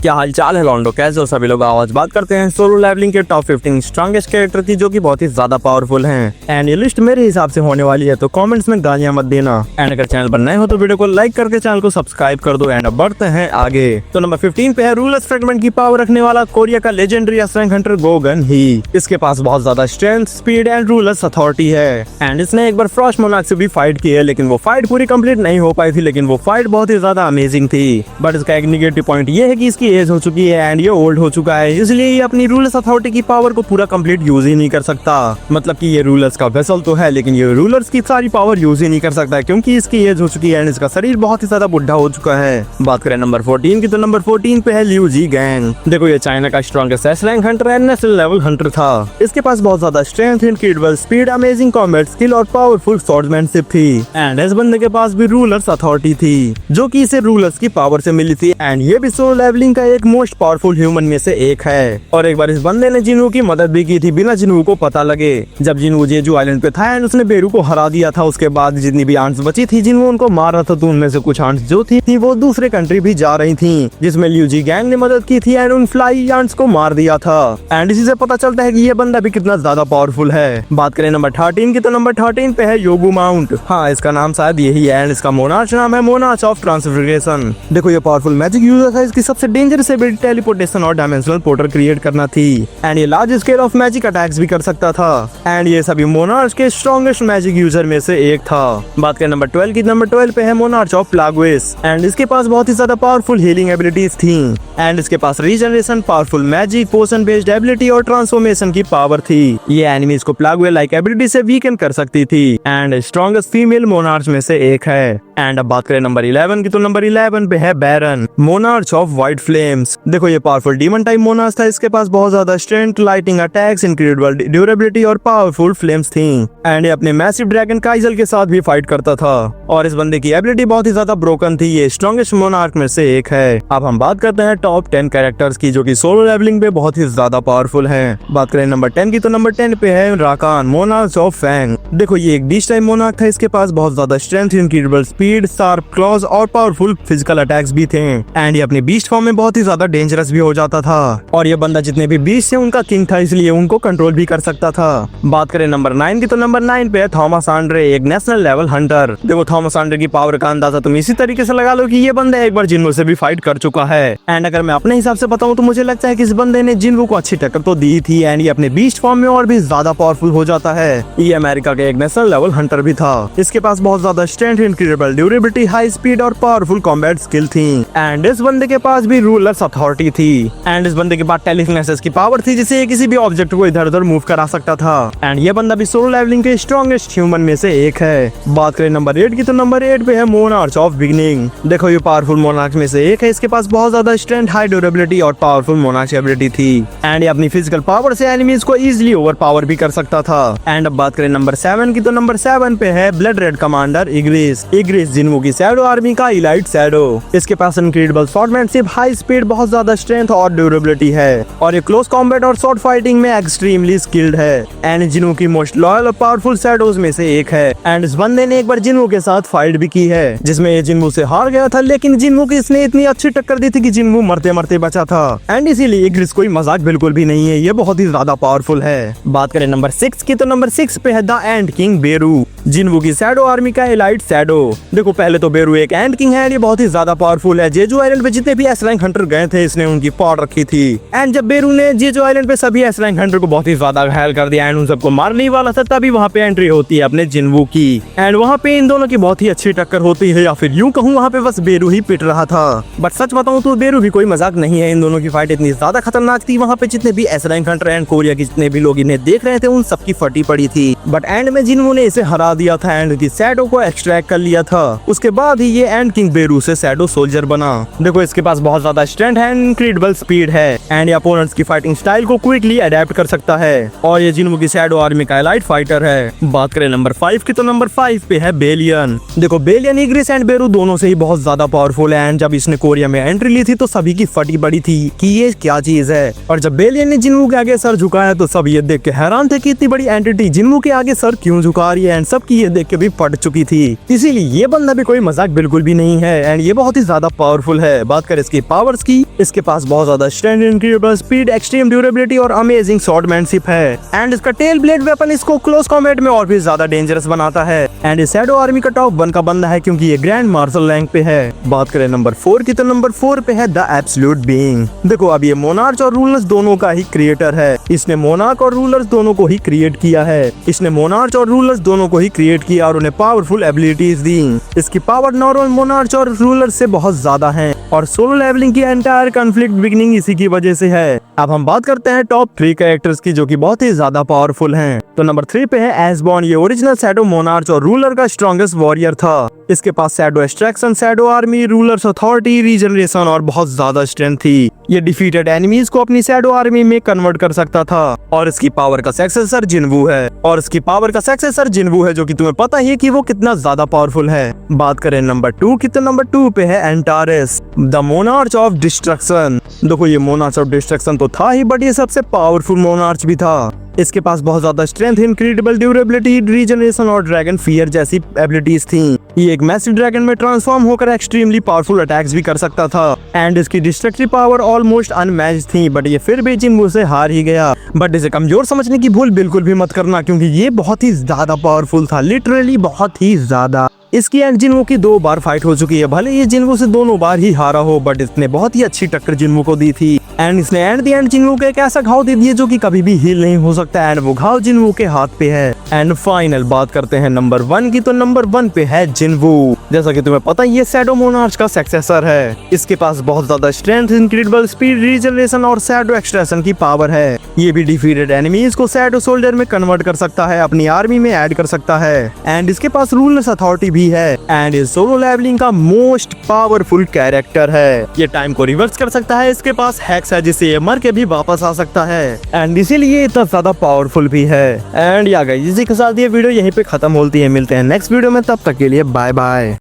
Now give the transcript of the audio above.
क्या हाल चाल है लॉन्डो, कैसे हो सभी लोग। आज बात करते हैं सोलो लेवलिंग के टॉप 15 स्ट्रॉन्गेस्ट कैरेक्टर की, जो कि बहुत ही ज्यादा पावरफुल हैं। एंड ये लिस्ट मेरे हिसाब से होने वाली है, तो कमेंट्स में गालियां मत देना। एंड अगर चैनल पर नए हो तो वीडियो को लाइक करके चैनल को सब्सक्राइब कर दो। एंड अब बढ़ते हैं आगे। तो नंबर 15 पे है रूलर्स फ्रेगमेंट की पावर रखने वाला कोरिया का लेजेंडरी एस-रैंक हंटर गोगन ही। इसके पास बहुत ज्यादा strength, speed and rulers authority है। एंड इसने एक बार फ्रॉस्ट मोनार्क से भी फाइट की है, लेकिन वो फाइट पूरी कंप्लीट नहीं हो पाई थी, लेकिन वो फाइट बहुत ही ज्यादा अमेजिंग थी। बट इसका एक निगेटिव पॉइंट ये है कि इसकी एज हो चुकी है एंड ये ओल्ड हो चुका है, इसलिए ये अपनी रूलर्स अथॉरिटी की पावर को पूरा कंप्लीट यूज ही नहीं कर सकता। मतलब कि ये रूलर्स का वेसल तो है, लेकिन ये रूलर्स की सारी पावर यूज ही नहीं कर सकता, क्योंकि इसकी एज हो चुकी है एंड इसका शरीर बहुत ही ज्यादा बुढ़ा हो चुका है। बात करें नंबर 14 की, तो नंबर 14 पे है लियू जी गैंग। देखो ये चाइना का strongest S-rank Hunter and national level Hunter था। इसके पास बहुत ज्यादा strength, incredible speed, amazing combat skill और पावरफुल स्वॉर्ड्समैनशिप थी। एंड इस बंदे के पास भी रूलर्स अथॉरिटी थी, जो कि इसे रूलर्स की पावर से मिली थी। एंड ये भी सोलो लेवलिंग का एक मोस्ट पावरफुल ह्यूमन में से एक है। और एक बार इस बंदे ने जिनवू की मदद भी की थी, बिना जिनवू को पता लगे। जब जिनवू जेजू आइलैंड पे था एंड उसने बेरू को हरा दिया था, उसके बाद जितनी भी आंट्स बची थी, जिनवू उनको मार रहा था, तो उनमें से कुछ आंट्स जो थी वो दूसरे कंट्री भी जा रही थी, जिसमें लियू जी गैंग ने मदद की थी एंड उन फ्लाई आंट्स को मार दिया था। एंड इसी से पता चलता है कि ये बंदा भी कितना ज्यादा पावरफुल है। बात करें नंबर 13 की, तो नंबर 13 पे है योगू माउंट। हाँ, इसका नाम शायद यही है एंड इसका मोनार्च नाम है मोनार्च ऑफ ट्रांसफिगरेशन। देखो ये पावरफुल मैजिक यूजर था, इसकी सबसे डेंजरस एबिलिटी टेलीपोर्टेशन और डायमेंशनल पोर्टल क्रिएट करना थी। एंड ये large scale of magic attacks भी कर सकता था। एंड ये सभी मोनार्च के स्ट्रॉन्गेस्ट मैजिक यूजर में से एक था। बात करें नंबर 12 की, नंबर 12 पे है मोनार्च ऑफ प्लागुइस। एंड इसके पास बहुत ही ज्यादा पावरफुल हीलिंग एबिलिटीज थी। एंड इसके पास रीजनरेशन, पावरफुल मैजिक, पोशन बेस्ड एबिलिटी और ट्रांसफॉर्मेशन की पावर थी। ये एनिमीज को प्लागुए लाइक एबिलिटी से वीकन कर सकती थी। एंड स्ट्रॉन्गेस्ट फीमेल मोनार्च में से एक है। एंड अब बात करें नंबर 11 की, तो नंबर 11 पे है बैरन, मोनार्च ऑफ व्हाइट फ्लेम्स। देखो ये पावरफुल डीमन टाइप मोनार्च था। इसके पास बहुत ज्यादा strength, lighting attacks, incredible durability और पावरफुल फ्लेम्स थी। एंड ये अपने मैसिव ड्रैगन काइजल के साथ भी फाइट करता था। और इस बंदे की एबिलिटी बहुत ही ज्यादा ब्रोकन थी। ये स्ट्रॉन्गेस्ट मोनार्क में से एक है। अब हम बात करते हैं टॉप 10 कैरेक्टर्स की, जो कि सोलो लेवलिंग पे बहुत ही ज्यादा पावरफुल है। बात करें नंबर 10 की, तो नंबर 10 पे है राकान, मोनार्च ऑफ फैंग। देखो ये एक बीस्ट टाइप मोनार्क था। इसके पास बहुत ज्यादा strength, incredible speed, sharp clause और पावरफुल फिजिकल अटैक्स भी थे। एंड ये अपने बीस्ट फॉर्म में बहुत ही ज्यादा डेंजरस भी हो जाता था। और ये बंदा जितने भी बीस्ट थे उनका किंग था, इसलिए उनको कंट्रोल भी कर सकता था। बात करें नंबर 9 की, तो नंबर 9 पे है थॉमस आंड्रे, एक नेशनल लेवल हंटर। देखो थॉमस आंड्रे की पावर का अंदाजा तुम इसी तरीके से लगा लो कि ये बंदा एक बार जिन्वू से भी फाइट कर चुका है। एंड अगर मैं अपने हिसाब से बताऊं तो मुझे लगता है कि इस बंदे ने जिन्वू को अच्छी टक्कर तो दी थी। एंड ये अपने बीस्ट फॉर्म में और भी ज्यादा पावरफुल हो जाता है। ये अमेरिका का एक नेशनल लेवल हंटर भी था। इसके पास बहुत ज्यादा strength, incredible durability, high speed और पावरफुल कॉम्बैट स्किल थी। एंड इस बंदे के पास भी रूलर्स अथॉरिटी थी। एंड इस बंदे के पास टेलीकिनेसिस की पावर थी, जिससे ये किसी भी ऑब्जेक्ट को इधर उधर मूव करा सकता था। एंड ये बंदा भी सोलो लेवलिंग के स्ट्रॉन्गेस्ट ह्यूमन में से एक है। बात करें नंबर 8 की, तो नंबर 8 पे है मोनार्च ऑफ बिगिनिंग। देखो ये पावरफुल मोनार्च में से एक है। इसके पास बहुत ज्यादा स्ट्रेंथ, हाई ड्यूरेबिलिटी और पावरफुल मोनार्च एबिलिटी थी। एंड ये अपनी फिजिकल पावर से एनिमीज को इजीली ओवर पावर भी कर सकता था। एंड अब बात करें नंबर 7 की, तो नंबर 7 पे है ब्लड रेड कमांडर इग्रिस। इग्रिस जिन्वू की शैडो आर्मी का इलाइट शैडो। इसके पास इनक्रेडिबल स्वॉर्डमैनशिप, हाई स्पीड, बहुत ज्यादा स्ट्रेंथ और ड्यूरेबिलिटी है। और ये क्लोज कॉम्बैट और शॉर्ट फाइटिंग में एक्सट्रीमली स्किल्ड है। एंड जिन्वू की मोस्ट लॉयल और पावरफुल शैडोज में से एक है। एंड इस बंदे ने एक बार जिन्वू के साथ फाइट भी की है, जिसमें ये जिन्वू से हार गया था, लेकिन जिन्वू की इसने इतनी अच्छी टक्कर दी थी कि जिन्वू मरते मरते बचा था। एंड इसीलिए इग्रिस कोई मजाक बिल्कुल भी नहीं है, ये बहुत ही ज्यादा पावरफुल है। बात करें नंबर 6 की, तो नंबर 6 पे है द एंड किंग बेरू, जिन्वू की शैडो आर्मी का एलाइट शैडो। देखो पहले तो बेरू एक एंड किंग है, ये बहुत ही ज्यादा पावरफुल है। जेजू आइलैंड पे जितने भी एस-रैंक हंटर गए थे, इसने उनकी पावर रखी थी। एंड जब बेरू ने जेजू आइलैंड पे सभी एस-रैंक हंटर को बहुत ही ज्यादा घायल कर दिया एंड उन सबको मारने वाला था, तभी वहाँ पे एंट्री होती है अपने जिन्वू की। एंड वहाँ पे इन दोनों की बहुत ही अच्छी टक्कर होती है, या फिर यूं कहूँ वहाँ पे बस बेरू ही पिट रहा था। बट सच बताऊं तो बेरू भी कोई मजाक नहीं है। इन दोनों की फाइट इतनी ज्यादा खतरनाक थी, वहाँ पे जितने भी एस-रैंक हंटर एंड कोरिया के जितने भी लोग इन्हें देख रहे थे, उन सबकी फटी पड़ी थी। बट एंड में जिन्वू ने इसे हरा दिया था एंड की शैडो को एक्सट्रैक्ट कर लिया था। उसके बाद ही ये एंड किंग बेरू से शैडो सोल्जर बना। देखो इसके पास बहुत ज्यादा स्ट्रेंथ है, इनक्रेडिबल स्पीड है। एंड ये अपोनेंट्स की फाइटिंग स्टाइल को क्विकली अडेप्ट कर सकता है। और ये जिन्वू की शैडो आर्मी का एलाइट फाइटर है। बात करें नंबर 5 की, तो नंबर 5 पे है बेलियन। देखो बेलियन इग्रिस एंड बेरू दोनों से ही बहुत ज्यादा पावरफुल है। एंड जब इसने कोरिया में एंट्री ली थी तो सभी की फटी पड़ी थी कि ये क्या चीज है। और जब बेलियन ने जिन्वू के आगे सर झुकाया तो सब ये देख के हैरान थे कि इतनी बड़ी एंटिटी जिन्वू के आगे सर क्यों झुका रही है। एंड सबकी ये देख के भी फट चुकी थी। इसीलिए ये बंदा भी कोई मजाक बिल्कुल भी नहीं है एंड ये बहुत ही ज्यादा पावरफुल है। बात करें इसकी पावर पावर्स की। इसके पास बहुत ज्यादा strength, incredible speed, extreme durability और अमेजिंग स्वॉर्डमैनशिप है। एंड इसका टेल ब्लेड वेपन इसको क्लोज कॉम्बैट में और भी ज्यादा डेंजरस बनाता है। एंड ये शैडो आर्मी का टॉप 1 का बंदा है क्योंकि ये ग्रैंड मार्शल रैंक पे है। बात करें नंबर 4 की तो नंबर 4 पे है द एब्सोल्यूट बीइंग। देखो अब ये मोनार्च और रूलर्स दोनों का ही क्रिएटर है। इसने मोनार्क और रूलर्स दोनों को ही क्रिएट किया है। इसने मोनार्च और रूलर्स दोनों को ही क्रिएट किया और उन्हें पावरफुल एबिलिटीज दी। इसकी पावर नॉर्मल मोनार्च और रूलर्स से बहुत ज्यादा है और सोलो लेवलिंग की एंटायर कॉन्फ्लिक्ट बिगिनिंग इसी की वजह से है। अब हम बात करते हैं टॉप 3 कैरेक्टर्स की जो कि बहुत ही ज्यादा पावरफुल हैं। तो नंबर 3 पे है एसबॉर्न। ये ओरिजिनल शैडो मोनार्च और रूलर का स्ट्रॉन्गेस्ट वॉरियर था। इसके पास shadow extraction, shadow army, ruler's authority, regeneration और बहुत ज्यादा स्ट्रेंथ थी। ये डिफीटेड एनिमीज को अपनी शैडो आर्मी में कन्वर्ट कर सकता था और इसकी पावर का सक्सेसर जिन्वू है जो कि तुम्हें पता ही है कि वो कितना ज्यादा पावरफुल है। बात करें नंबर 2 की तो नंबर 2 पे है Antares, the monarch of destruction. देखो ये मोनार्च ऑफ डिस्ट्रक्शन तो था ही, बट ये सबसे पावरफुल मोनार्च भी था। इसके पास बहुत ज्यादा स्ट्रेंथ, इनक्रेडिबल ड्यूरेबिलिटी, रीजनरेशन और ड्रैगन फियर जैसी एबिलिटीज थी। ये एक मैसिव ड्रैगन में ट्रांसफॉर्म होकर एक्सट्रीमली पावरफुल अटैक्स भी कर सकता था। एंड इसकी डिस्ट्रक्टिव पावर ऑलमोस्ट अनमैच्ड थी, बट ये फिर भी जिन्वू से हार ही गया। बट इसे कमजोर समझने की भूल बिल्कुल भी मत करना क्योंकि ये बहुत ही ज्यादा पावरफुल था, लिटरली बहुत ही ज्यादा। इसकी एंड जिन्वू की 2 बार फाइट हो चुकी है। भले ये जिन्वू से दोनों बार ही हारा हो, बट इसने बहुत ही अच्छी टक्कर जिन्वू को दी थी। एंड इसने एंड द एंड जिन्वू को एक ऐसा घाव दे दिया जो कि कभी भी हील नहीं हो सकता। एंड वो घाव जिन्वू के हाथ पे है। एंड फाइनल बात करते हैं नंबर 1 की तो नंबर 1 पे है जिन्वू। जैसा कि तुम्हें पता ये शैडो मोनार्च का सक्सेसर है। इसके पास बहुत ज्यादा स्ट्रेंथ, इनक्रेडिबल स्पीड, रीजनरेशन और शैडो एक्सट्रैक्शन की पावर है। ये भी डिफीटेड एनिमीज को शैडो सोल्जर में कन्वर्ट कर सकता है, अपनी आर्मी में ऐड कर सकता है। एंड इसके पास रूलर्स अथॉरिटी भी है। एंड सोलो लेवलिंग का मोस्ट पावरफुल कैरेक्टर है। ये टाइम को रिवर्स कर सकता है। इसके पास हैक्स है जिससे ये मर के भी वापस आ सकता है। एंड इसीलिए इतना ज्यादा पावरफुल भी है। एंड या गाइस इसी के साथ ये वीडियो यहीं पे खत्म होती है। मिलते हैं नेक्स्ट वीडियो में, तब तक के लिए बाय बाय।